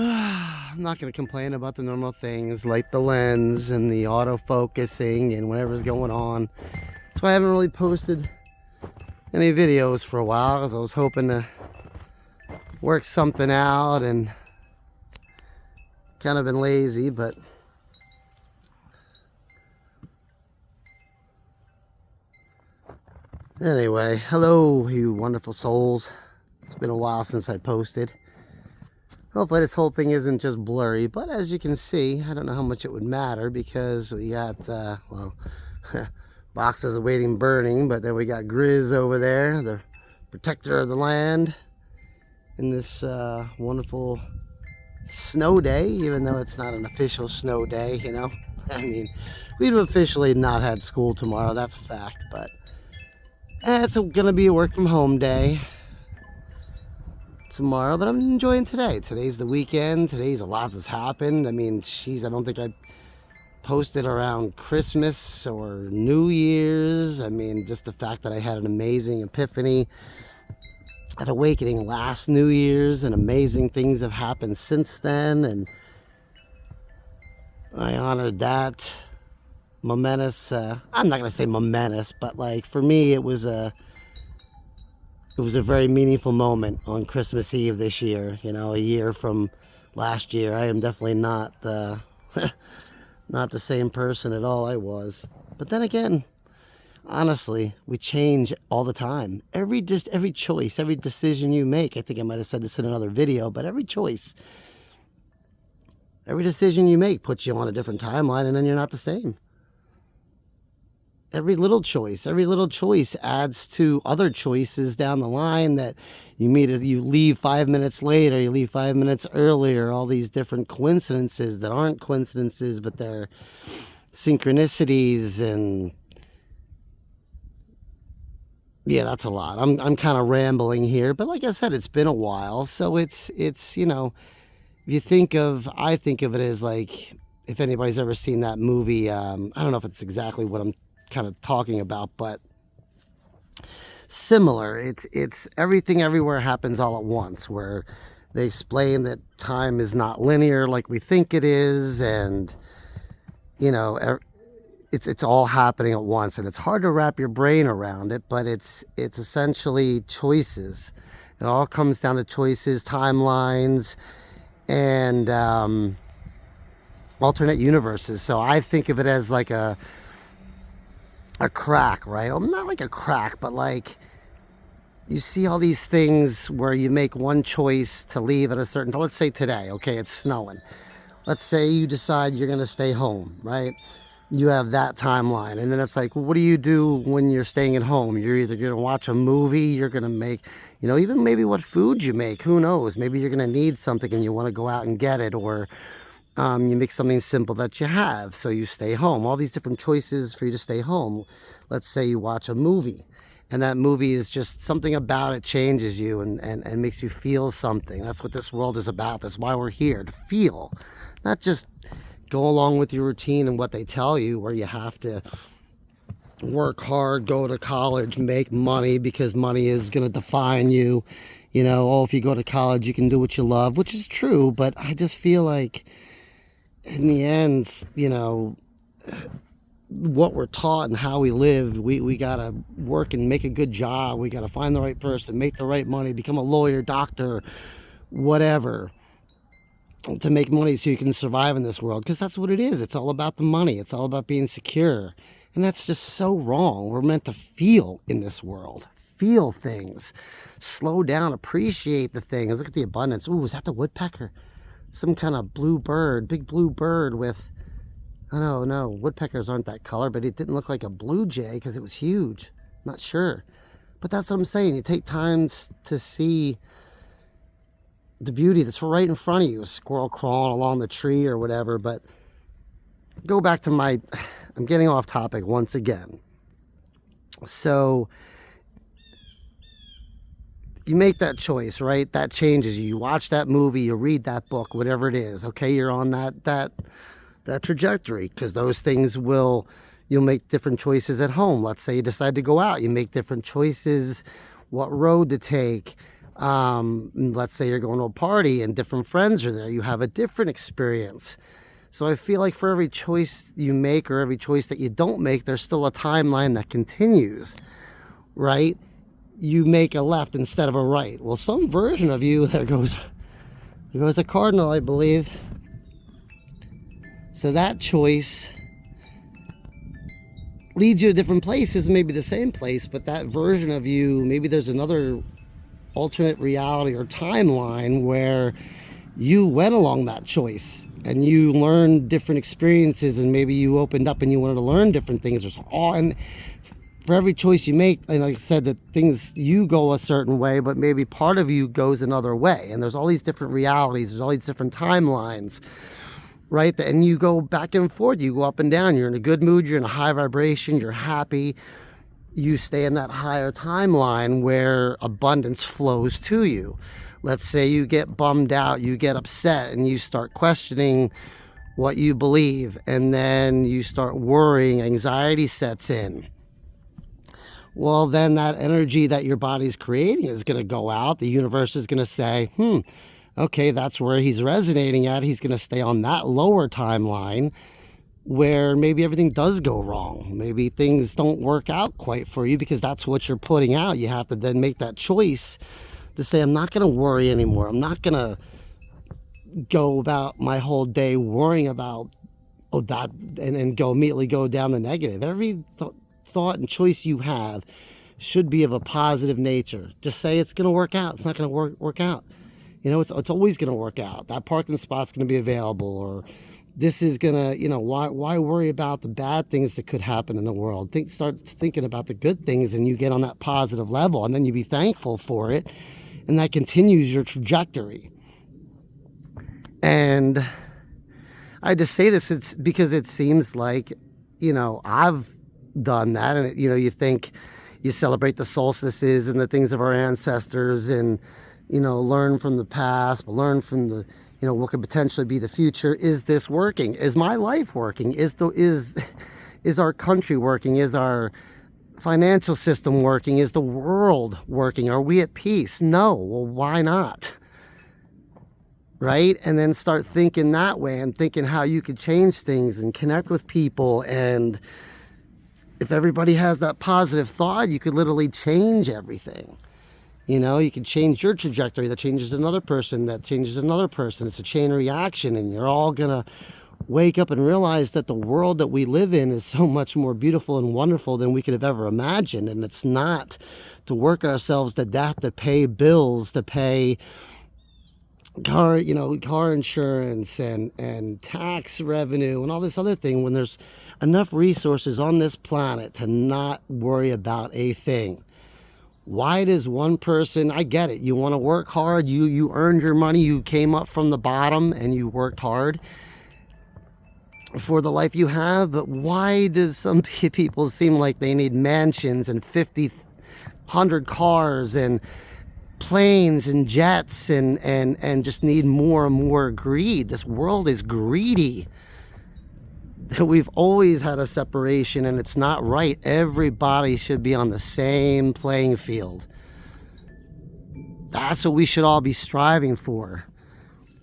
I'm not going to complain about the normal things like the lens and the autofocusing and whatever's going on. That's why I haven't really posted any videos for a while, because I was hoping to work something out and kind of been lazy, but anyway, hello you wonderful souls. It's been a while since I posted. Hopefully this whole thing isn't just blurry, but as you can see, I don't know how much it would matter because we got, well, boxes awaiting burning, but then we got Grizz over there, the protector of the land, in this wonderful snow day, even though it's not an official snow day, you know. I mean, we'd officially not had school tomorrow, that's a fact, but it's gonna be a work from home day tomorrow, but I'm enjoying today. Today's the weekend. Today's a lot that's happened. I mean, geez, I don't think I posted around Christmas or New Year's. I mean, just the fact that I had an amazing epiphany at Awakening last New Year's, and amazing things have happened since then, and I honored that momentous, I'm not gonna say momentous, but like for me it was a very meaningful moment on Christmas Eve this year, you know, a year from last year. I am definitely not not the same person at all I was. But then again, honestly, we change all the time. Every choice, every decision you make, I think I might have said this in another video, but every decision you make puts you on a different timeline, and then you're not the same. Every little choice adds to other choices down the line that you leave 5 minutes later, you leave 5 minutes earlier, all these different coincidences that aren't coincidences, but they're synchronicities. And yeah, that's a lot. I'm kind of rambling here, but like I said, it's been a while. So it's, you know, if you I think of it as like, if anybody's ever seen that movie, I don't know if it's exactly what I'm kind of talking about, but similar. It's Everything Everywhere Happens All at Once, where they explain that time is not linear like we think it is, and you know, it's all happening at once, and it's hard to wrap your brain around it, but it's essentially choices. It all comes down to choices, timelines, and alternate universes. So I think of it as like a crack, right? Well, not like a crack, but like you see all these things where you make one choice to leave at a certain time. Let's say today, okay, it's snowing. Let's say you decide you're going to stay home, right? You have that timeline. And then it's like, well, what do you do when you're staying at home? You're either going to watch a movie, you're going to make, you know, even maybe what food you make, who knows? Maybe you're going to need something and you want to go out and get it, or you make something simple that you have, so you stay home. All these different choices for you to stay home. Let's say you watch a movie, and that movie is just something about it changes you and makes you feel something. That's what this world is about. That's why we're here, to feel, not just go along with your routine and what they tell you, where you have to work hard, go to college, make money because money is going to define you. You know, oh, if you go to college, you can do what you love, which is true, but I just feel like in the end, you know, what we're taught and how we live, we gotta work and make a good job. We gotta find the right person, make the right money, become a lawyer, doctor, whatever, to make money so you can survive in this world, because that's what it is. It's all about the money. It's all about being secure, and that's just so wrong. We're meant to feel in this world, feel things, slow down, appreciate the things. Look at the abundance. Ooh, is that the woodpecker? Some kind of blue bird, big blue bird with, I don't know, woodpeckers aren't that color, but it didn't look like a blue jay because it was huge. Not sure. But that's what I'm saying. You take time to see the beauty that's right in front of you, a squirrel crawling along the tree or whatever. But go back to I'm getting off topic once again. So you make that choice, right? That changes you. You watch that movie, you read that book, whatever it is. Okay, you're on that trajectory, because those things you'll make different choices at home. Let's say you decide to go out, you make different choices, what road to take, Let's say you're going to a party and different friends are there. You have a different experience. So I feel like for every choice you make or every choice that you don't make, there's still a timeline that continues, right? You make a left instead of a right. Well, some version of you, there goes a cardinal, I believe. So that choice leads you to different places, maybe the same place, but that version of you, maybe there's another alternate reality or timeline where you went along that choice and you learned different experiences, and maybe you opened up and you wanted to learn different things. There's all, and for every choice you make, and like I said, that things, you go a certain way, but maybe part of you goes another way, and there's all these different realities, there's all these different timelines, right? And you go back and forth, you go up and down. You're in a good mood, you're in a high vibration, you're happy, you stay in that higher timeline where abundance flows to you. Let's say you get bummed out, you get upset, and you start questioning what you believe, and then you start worrying, anxiety sets in. Well, then that energy that your body's creating is going to go out. The universe is going to say, okay, that's where he's resonating at. He's going to stay on that lower timeline where maybe everything does go wrong. Maybe things don't work out quite for you because that's what you're putting out. You have to then make that choice to say, I'm not going to worry anymore. I'm not going to go about my whole day worrying about that and go immediately go down the negative. Every thought and choice you have should be of a positive nature. Just say it's going to work out. It's not going to work out. You know, it's always going to work out. That parking spot's going to be available, or this is going to, why worry about the bad things that could happen in the world? Start thinking about the good things, and you get on that positive level, and then you be thankful for it, and that continues your trajectory. And I just say this, it's because it seems like, I've done that, and you think you celebrate the solstices and the things of our ancestors, and learn from the past, but learn from the what could potentially be the future. Is this working? Is my life working? Is our country working? Is our financial system working? Is the world working? Are we at peace? No. Well, why not? Right? And then start thinking that way, and thinking how you could change things and connect with people. And if everybody has that positive thought, you could literally change everything. You can change your trajectory, that changes another person, that changes another person. It's a chain reaction, and you're all going to wake up and realize that the world that we live in is so much more beautiful and wonderful than we could have ever imagined. And it's not to work ourselves to death, to pay bills, to pay car insurance and tax revenue and all this other thing, when there's enough resources on this planet to not worry about a thing. Why does one person, I get it, you want to work hard, you earned your money, you came up from the bottom and you worked hard for the life you have, but why does some people seem like they need mansions and 100 cars and planes and jets and just need more and more greed? This world is greedy. We've always had a separation, and it's not right. Everybody should be on the same playing field. That's what we should all be striving for.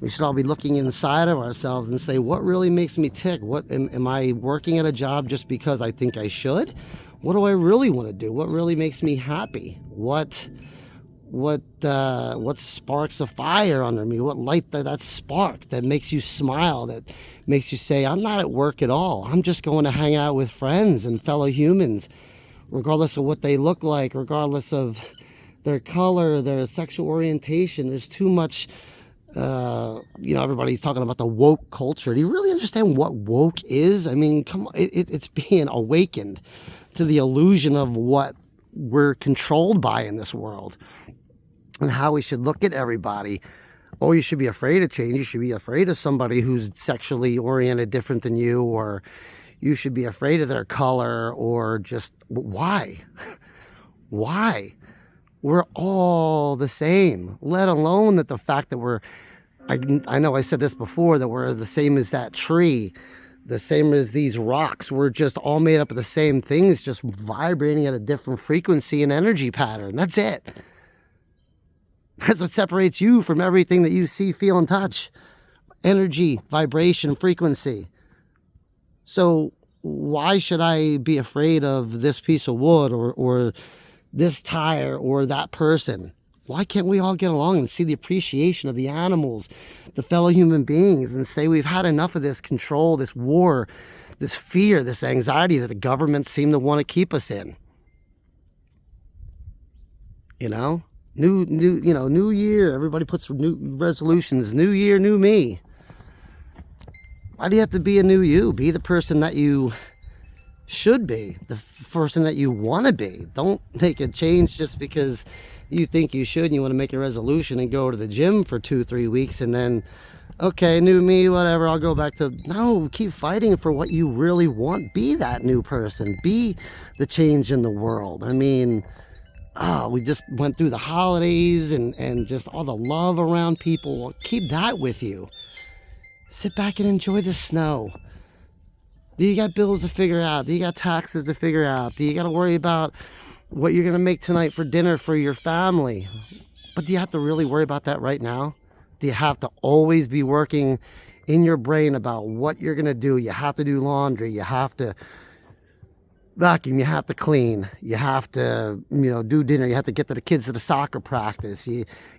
We should all be looking inside of ourselves and say, what really makes me tick? What am I working at a job just because I think I should? What do I really want to do? What really makes me happy? What sparks a fire under me? What light that spark that makes you smile, that makes you say, I'm not at work at all. I'm just going to hang out with friends and fellow humans, regardless of what they look like, regardless of their color, their sexual orientation. There's too much, everybody's talking about the woke culture. Do you really understand what woke is? I mean, come on, it's being awakened to the illusion of what we're controlled by in this world, and how we should look at everybody. Oh, you should be afraid of change. You should be afraid of somebody who's sexually oriented different than you, or you should be afraid of their color, or just why? Why? We're all the same, let alone that the fact that I know I said this before, that we're the same as that tree, the same as these rocks. We're just all made up of the same things, just vibrating at a different frequency and energy pattern. That's it. That's what separates you from everything that you see, feel, and touch. Energy, vibration, frequency. So why should I be afraid of this piece of wood or this tire or that person? Why can't we all get along and see the appreciation of the animals, the fellow human beings, and say we've had enough of this control, this war, this fear, this anxiety that the governments seem to want to keep us in? You know, new year. Everybody puts new resolutions. New year, new me. Why do you have to be a new you? Be the person that you should be, the person that you want to be. Don't make a change just because you think you should and you want to make a resolution and go to the gym for 2-3 weeks and then, okay, new me, whatever, I'll go back to... No, keep fighting for what you really want. Be that new person. Be the change in the world. I mean, we just went through the holidays and just all the love around people. Keep that with you. Sit back and enjoy the snow. Do you got bills to figure out? Do you got taxes to figure out? Do you got to worry about what you're going to make tonight for dinner for your family? But do you have to really worry about that right now? Do you have to always be working in your brain about what you're going to do? You have to do laundry. You have to vacuum. You have to clean. You have to, do dinner. You have to get the kids to the soccer practice.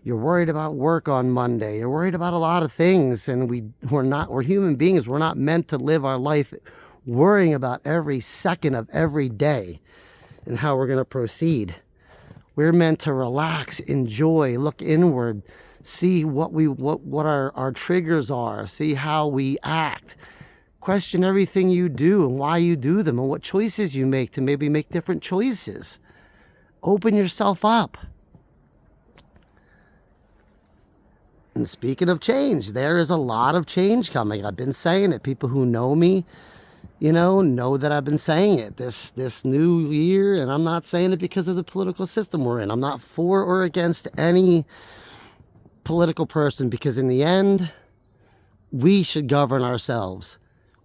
You're worried about work on Monday. You're worried about a lot of things. And we're human beings. We're not meant to live our life worrying about every second of every day and how we're going to proceed. We're meant to relax, enjoy, look inward, see what our triggers are, see how we act, question everything you do and why you do them and what choices you make to maybe make different choices. Open yourself up. And speaking of change, there is a lot of change coming. I've been saying it. People who know me, know that I've been saying it this new year, and I'm not saying it because of the political system we're in. I'm not for or against any political person, because in the end, we should govern ourselves.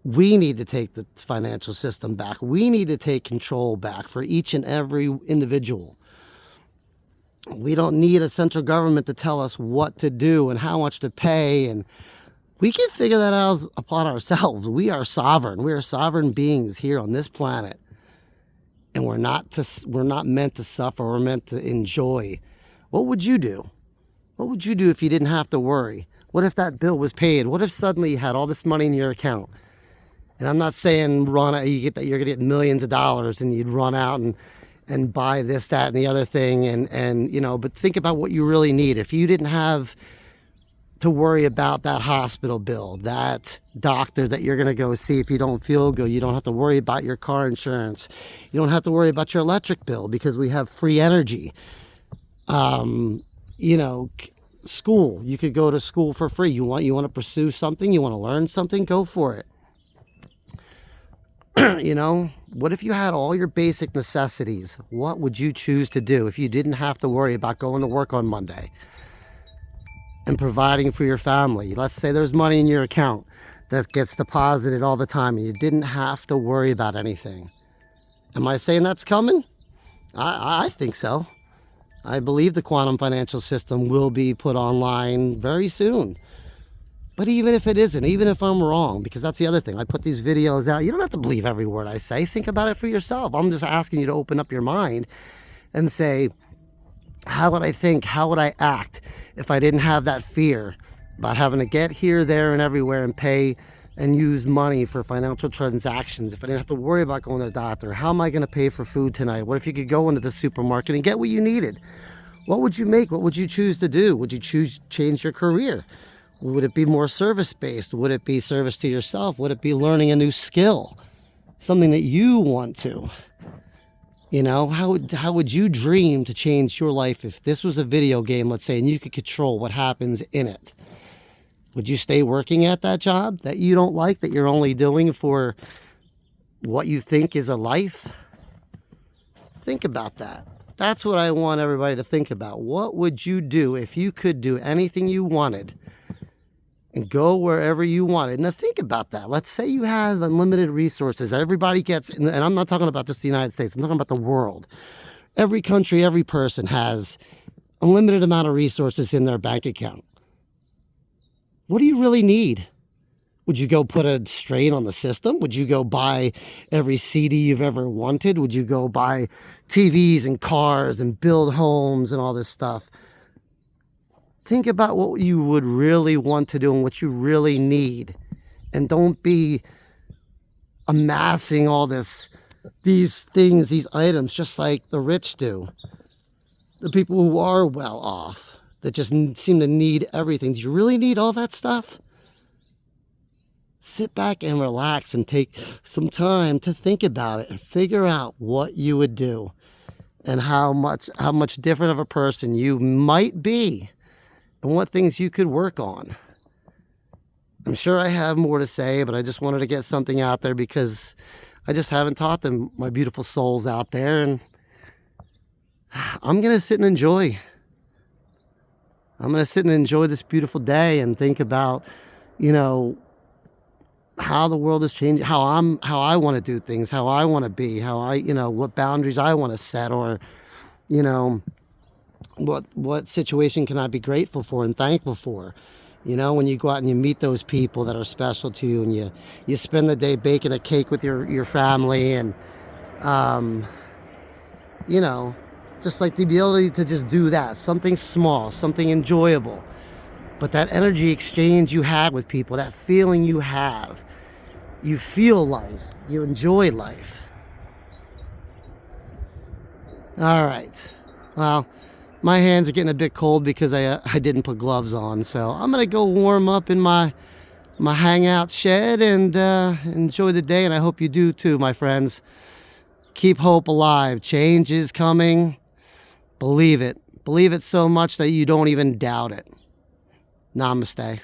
We need to take the financial system back. We need to take control back for each and every individual. We don't need a central government to tell us what to do and how much to pay, and we can figure that out upon ourselves. We are sovereign. We are sovereign beings here on this planet. And we're not meant to suffer. We're meant to enjoy. What would you do? What would you do if you didn't have to worry? What if that bill was paid? What if suddenly you had all this money in your account? And I'm not saying you're going to get millions of dollars and you'd run out and buy this, that, and the other thing. But think about what you really need. If you didn't have to worry about that hospital bill, that doctor that you're going to go see if you don't feel good. You don't have to worry about your car insurance. You don't have to worry about your electric bill because we have free energy. School. You could go to school for free. You want to pursue something, you want to learn something, go for it. What if you had all your basic necessities? What would you choose to do if you didn't have to worry about going to work on Monday and providing for your family? Let's say there's money in your account that gets deposited all the time and you didn't have to worry about anything. Am I saying that's coming? I think so. I believe the quantum financial system will be put online very soon. But even if it isn't, even if I'm wrong, because that's the other thing, I put these videos out. You don't have to believe every word I say. Think about it for yourself. I'm just asking you to open up your mind and say, how would I think? How would I act if I didn't have that fear about having to get here, there, and everywhere and pay and use money for financial transactions? If I didn't have to worry about going to the doctor, how am I going to pay for food tonight? What if you could go into the supermarket and get what you needed? What would you make? What would you choose to do? Would you change your career? Would it be more service-based? Would it be service to yourself? Would it be learning a new skill? Something that you want to? How would you dream to change your life if this was a video game, let's say, and you could control what happens in it? Would you stay working at that job that you don't like, that you're only doing for what you think is a life? Think about that. That's what I want everybody to think about. What would you do if you could do anything you wanted and go wherever you wanted? Now think about that. Let's say you have unlimited resources. Everybody gets, and I'm not talking about just the United States, I'm talking about the world. Every country, every person has unlimited amount of resources in their bank account. What do you really need? Would you go put a strain on the system? Would you go buy every CD you've ever wanted? Would you go buy TVs and cars and build homes and all this stuff? Think about what you would really want to do and what you really need. And don't be amassing all these things, these items, just like the rich do. The people who are well off, that just seem to need everything. Do you really need all that stuff? Sit back and relax and take some time to think about it and figure out what you would do and how much different of a person you might be and what things you could work on. I'm sure I have more to say, but I just wanted to get something out there because I just haven't taught them, my beautiful souls out there, and I'm going to sit and enjoy. I'm going to sit and enjoy this beautiful day and think about, how the world is changing, how I want to do things, how I want to be, how what boundaries I want to set, or, what situation can I be grateful for and thankful for. When you go out and you meet those people that are special to you, and you spend the day baking a cake with your family, and, just like the ability to just do that, something small, something enjoyable. But that energy exchange you had with people, that feeling you have, you feel life, you enjoy life. All right. Well, my hands are getting a bit cold because I didn't put gloves on. So I'm going to go warm up in my hangout shed and enjoy the day. And I hope you do too, my friends. Keep hope alive. Change is coming. Believe it. Believe it so much that you don't even doubt it. Namaste.